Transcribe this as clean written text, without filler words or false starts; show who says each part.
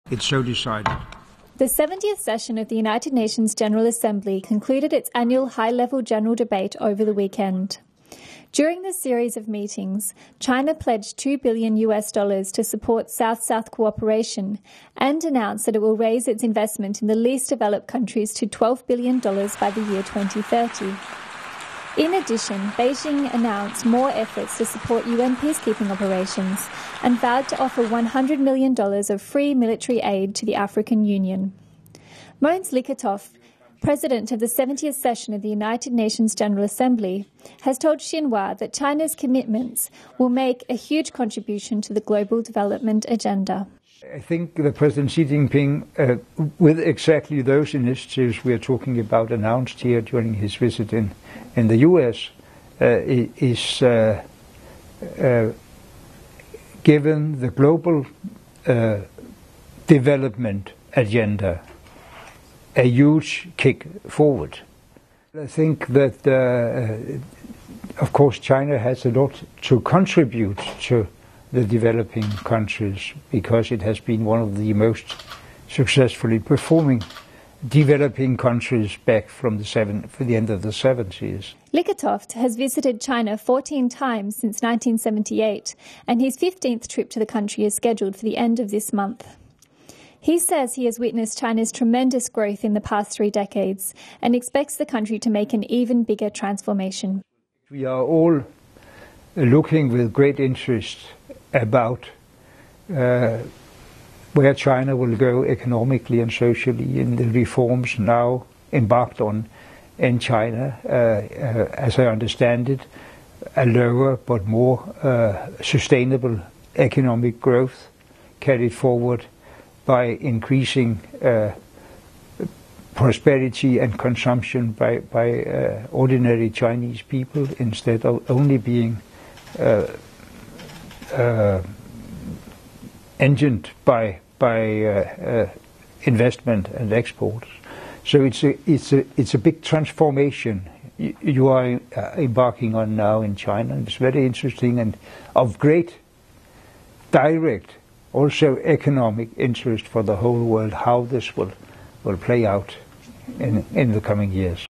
Speaker 1: It's so decided.
Speaker 2: The 70th session of the United Nations General Assembly concluded its annual high-level general debate over the weekend. During this series of meetings, China pledged $2 billion to support South-South cooperation and announced that it will raise its investment in the least developed countries to $12 billion by the year 2030. In addition, Beijing announced more efforts to support UN peacekeeping operations and vowed to offer $100 million of free military aid to the African Union. Mogens Lykketoft, President of the 70th session of the United Nations General Assembly, has told Xinhua that China's commitments will make a huge contribution to the global development agenda.
Speaker 1: I think that President Xi Jinping, with exactly those initiatives we are talking about announced here during his visit in the US, is given the global development agenda a huge kick forward. I think that, of course, China has a lot to contribute to the developing countries because it has been one of the most successfully performing developing countries back from the end of the 70s.
Speaker 2: Lykketoft has visited China 14 times since 1978, and his 15th trip to the country is scheduled for the end of this month. He says he has witnessed China's tremendous growth in the past 3 decades and expects the country to make an even bigger transformation.
Speaker 1: We are all looking with great interest about where China will go economically and socially in the reforms now embarked on in China. As I understand it, a lower but more sustainable economic growth carried forward by increasing prosperity and consumption by ordinary Chinese people instead of only being engined by investment and exports. So it's a big transformation you are embarking on now in China. And it's very interesting and of great direct, also economic interest for the whole world how this will play out in the coming years.